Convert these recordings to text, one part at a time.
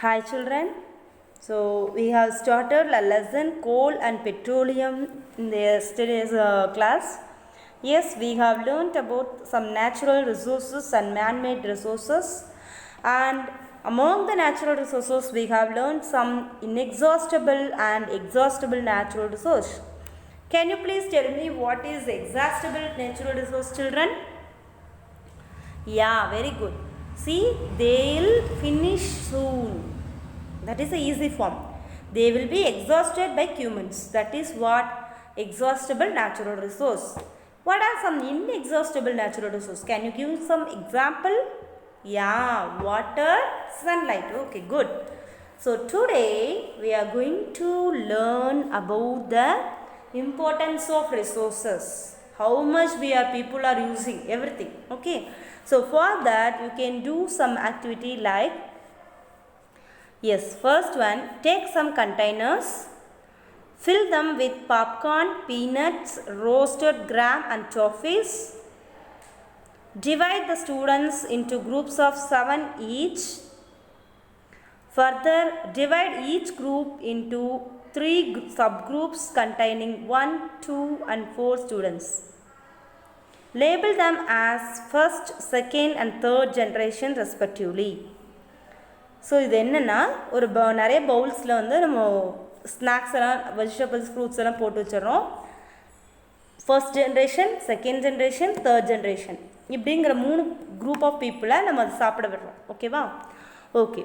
Hi children. So we have started a lesson coal and petroleum in the yesterday's class. Yes, we have learnt about some natural resources and man-made resources, and among the natural resources we have learnt some inexhaustible and exhaustible natural resource. Can you please tell me what is exhaustible natural resource, children? Yeah, very good. See, they'll finish soon. That is the easy form. They will be exhausted by humans. That is what exhaustible natural resource. What are some inexhaustible natural resources? Can you give some example? Yeah, water, sunlight. Okay, good. So today we are going to learn about the importance of resources. How much people are using everything. Okay. So for that you can do some activity like, yes, first one, take some containers, fill them with popcorn, peanuts, roasted gram and toffees. Divide the students into groups of 7 each. Further, divide each group into 3 subgroups containing 1, 2 and 4 students. Label them as first, second and third generation respectively. So இது என்னென்னா ஒரு நிறைய பவுல்ஸில் வந்து நம்ம snacks எல்லாம் vegetables fruits எல்லாம் போட்டு வச்சிடறோம். First generation, second generation, third generation இப்படிங்கிற 3 குரூப் ஆஃப் பீப்புளை நம்ம அதை சாப்பிட விடுறோம். ஓகேவா? Okay.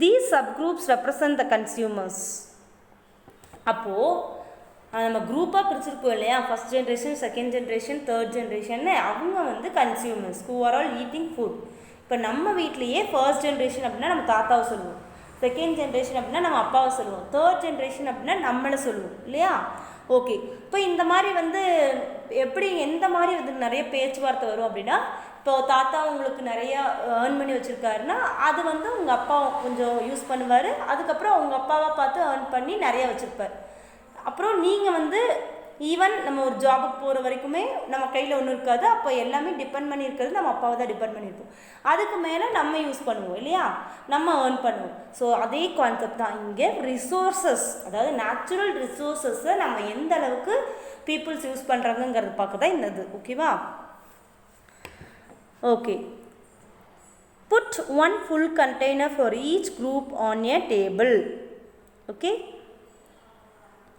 These sub groups represent the consumers. அப்போது நம்ம குரூப்பாக பிரிச்சிருப்போம் இல்லையா, first generation, second generation, third generation, அவங்க வந்து consumers who are all eating food. இப்போ நம்ம வீட்லேயே ஃபர்ஸ்ட் ஜென்ரேஷன் அப்படின்னா நம்ம தாத்தாவை சொல்லுவோம், செகண்ட் ஜென்ரேஷன் அப்படின்னா நம்ம அப்பாவை சொல்லுவோம், தேர்ட் ஜென்ரேஷன் அப்படின்னா நம்மளை சொல்லுவோம் இல்லையா? ஓகே. இப்போ இந்த மாதிரி வந்து எப்படி எந்த மாதிரி வந்து நிறைய பேச்சுவார்த்தை வரும் அப்படின்னா, இப்போ தாத்தா உங்களுக்கு நிறையா ஏர்ன் பண்ணி வச்சுருக்காருன்னா அது வந்து உங்கள் அப்பா கொஞ்சம் யூஸ் பண்ணுவார், அதுக்கப்புறம் உங்கள் அப்பாவை பார்த்து ஏர்ன் பண்ணி நிறையா வச்சுருப்பார். அப்புறம் நீங்கள் வந்து ஈவன் நம்ம ஒரு ஜாபுக்கு போகிற வரைக்குமே நம்ம கையில் ஒன்றும் இருக்காது, அப்போ எல்லாமே டிபெண்ட் பண்ணி இருக்கிறது நம்ம அப்பாவை தான் டிபெண்ட் பண்ணியிருப்போம். அதுக்கு மேலே நம்ம யூஸ் பண்ணுவோம் இல்லையா, நம்ம ஏர்ன் பண்ணுவோம். ஸோ அதே கான்செப்ட் தான் இங்கே ரிசோர்ஸஸ், அதாவது நேச்சுரல் ரிசோர்ஸஸை நம்ம எந்த அளவுக்கு பீப்புள்ஸ் யூஸ் பண்ணுறாங்கங்கிறது பார்க்க தான் இந்த இது. ஓகேவா? Okay. Put 1 full container for each group on a table. Okay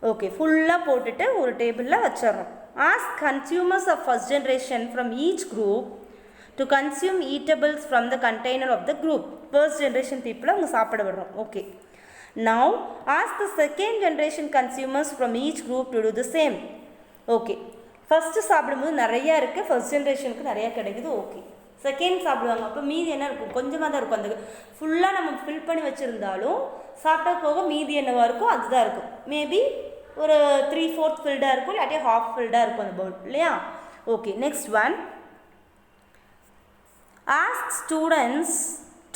okay, ஃபுல்லாக போட்டுட்டு ஒரு டேபிளில் வச்சிடறோம். Ask consumers of first generation from each group to consume eatables from the container of the group. First generation பீப்புளை அவங்க சாப்பிட விடுறோம். Okay. Now ask the second generation consumers from each group to do the same. Okay. First சாப்பிடும்போது நிறையா இருக்குது, first ஜென்ரேஷனுக்கு நிறையா கிடைக்குது. ஓகே. செகண்ட் சாப்பிடுவாங்க, அப்போ மீதி என்ன இருக்கும்? கொஞ்சமாக தான் இருக்கும். அந்த ஃபுல்லாக நம்ம ஃபில் பண்ணி வச்சுருந்தாலும் சாப்பிட்டா போக மீதி என்னவாக இருக்கும் அதுதான் இருக்கும். மேபி ஒரு 3/4 ஃபில்டாக இருக்கும், இல்லாட்டி ஹாஃப் ஃபில்டாக இருக்கும் அந்த பவுல் இல்லையா? Okay. Next one, ask students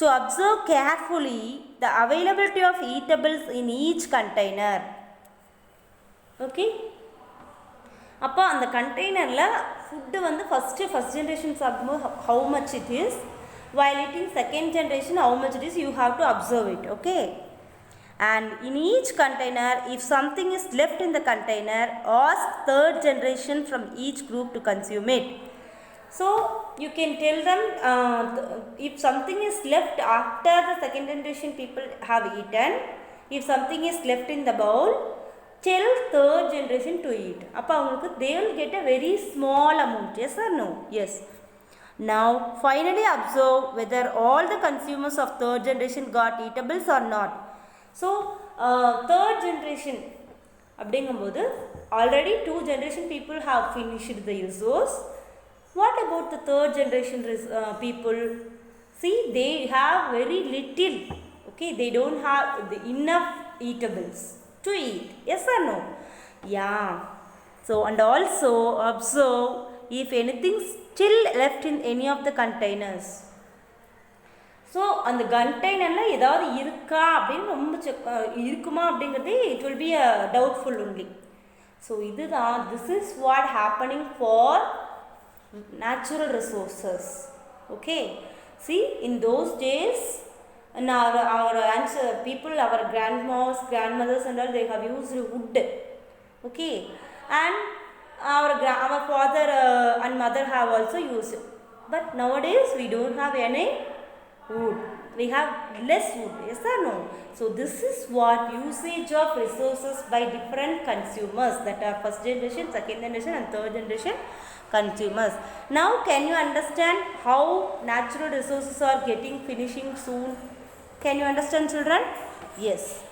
to observe carefully the availability of eatables in each container. Okay. அப்போ அந்த கண்டெய்னரில் ஃபுட்டு வந்து ஃபஸ்ட் ஜென்ரேஷன் சாப்பிடும்போது how much it is, while eating second generation how much it is, you have to observe it. Okay. And in each container, if something is left in the container, ask third generation from each group to consume it. So you can tell them if something is left after the second generation people have eaten, if something is left in the bowl, tell third generation to eat. அப்போ அவங்களுக்கு they will get a very small amount. Yes or no? Yes. Now finally observe whether all the consumers of third generation got eatables or not. So third generation அப்படிங்கும்போது already 2 generation people have finished the resource. What about the third generation people? See, they have very little. Okay, they don't have enough eatables to eat. Yes or no? Yeah. So and also observe if anything still left in any of the containers. So அந்த கண்டெய்னரில் ஏதாவது இருக்கா அப்படின்னு ரொம்ப இருக்குமா அப்படிங்கிறது it will be a doubtful only. So இதுதான் this is what happening for natural resources. Okay. See, in those days And people, our grandmas, grandmothers and all, they have used wood. Okay, and our father and mother have also used. But nowadays we don't have any wood. We have less wood. Yes or no? So this is what usage of resources by different consumers, that are first generation, second generation and third generation consumers. Now can you understand how natural resources are getting finishing soon? Can you understand, children? Yes.